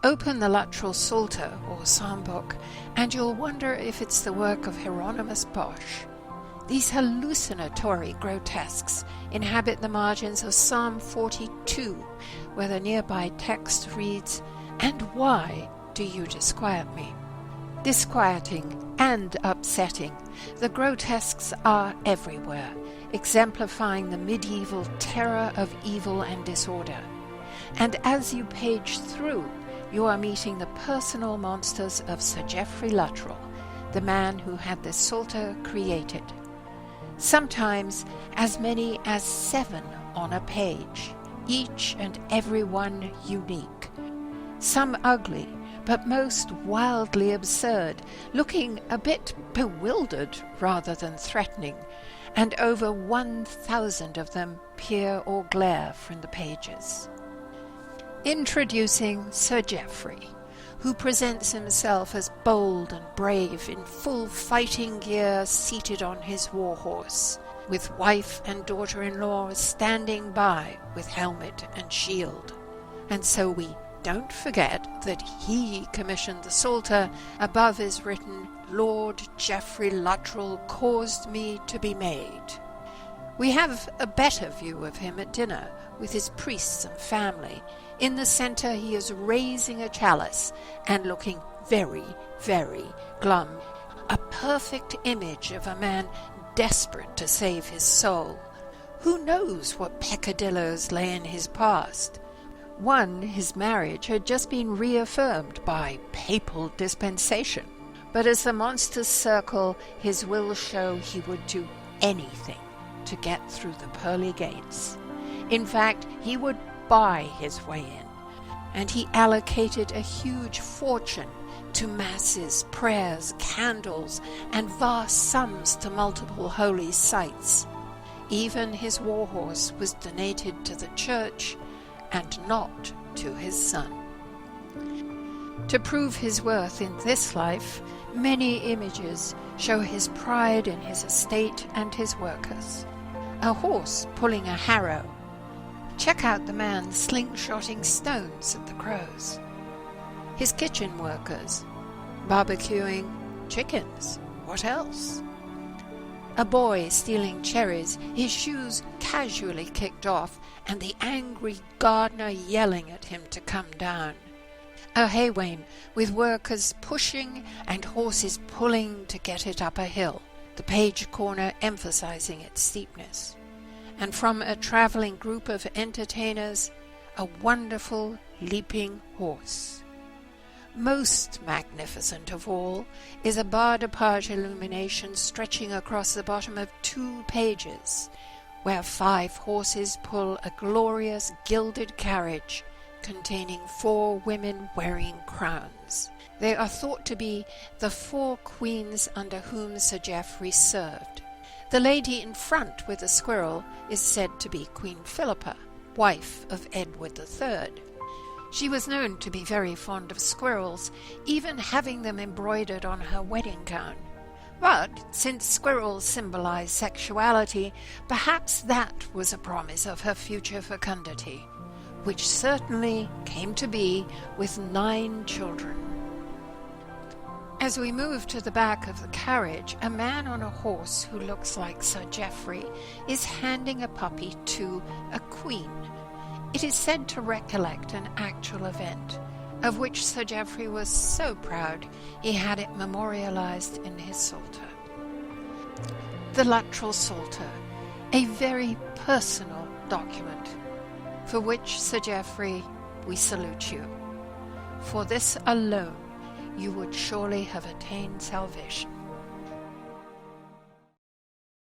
Open the Luttrell Psalter or Psalm book, and you'll wonder if it's the work of Hieronymus Bosch. These hallucinatory grotesques inhabit the margins of Psalm 42, where the nearby text reads, "And why do you disquiet me?" Disquieting and upsetting, the grotesques are everywhere, exemplifying the medieval terror of evil and disorder. And as you page through, you are meeting the personal monsters of Sir Geoffrey Luttrell, the man who had this Psalter created. Sometimes as many as 7 on a page, each and every one unique. Some ugly, but most wildly absurd, looking a bit bewildered rather than threatening, and over 1,000 of them peer or glare from the pages. Introducing Sir Geoffrey, who presents himself as bold and brave in full fighting gear, seated on his war horse, with wife and daughter-in-law standing by with helmet and shield. And so we don't forget that he commissioned the Psalter. Above is written, "Lord Geoffrey Luttrell caused me to be made." We have a better view of him at dinner with his priests and family. In the centre he is raising a chalice and looking very, very glum. A perfect image of a man desperate to save his soul. Who knows what peccadilloes lay in his past? One, his marriage, had just been reaffirmed by papal dispensation. But as the monsters circle, his will show he would do anything to get through the pearly gates. In fact, he would buy his way in, and he allocated a huge fortune to masses, prayers, candles, and vast sums to multiple holy sites. Even his war horse was donated to the church and not to his son. To prove his worth in this life, many images show his pride in his estate and his workers. A horse pulling a harrow. Check out the man slingshotting stones at the crows. His kitchen workers, barbecuing chickens. What else? A boy stealing cherries, his shoes casually kicked off, and the angry gardener yelling at him to come down. A haywain with workers pushing and horses pulling to get it up a hill, the page corner emphasizing its steepness. And from a traveling group of entertainers, a wonderful leaping horse. Most magnificent of all is a barre de page illumination stretching across the bottom of 2 pages, where 5 horses pull a glorious gilded carriage containing 4 women wearing crowns. They are thought to be the 4 queens under whom Sir Geoffrey served. The lady in front with the squirrel is said to be Queen Philippa, wife of Edward III. She was known to be very fond of squirrels, even having them embroidered on her wedding gown. But since squirrels symbolize sexuality, perhaps that was a promise of her future fecundity, which certainly came to be with 9 children. As we move to the back of the carriage, a man on a horse who looks like Sir Geoffrey is handing a puppy to a queen. It is said to recollect an actual event, of which Sir Geoffrey was so proud he had it memorialized in his Psalter. The Luttrell Psalter, a very personal document, for which, Sir Geoffrey, we salute you. For this alone, you would surely have attained salvation.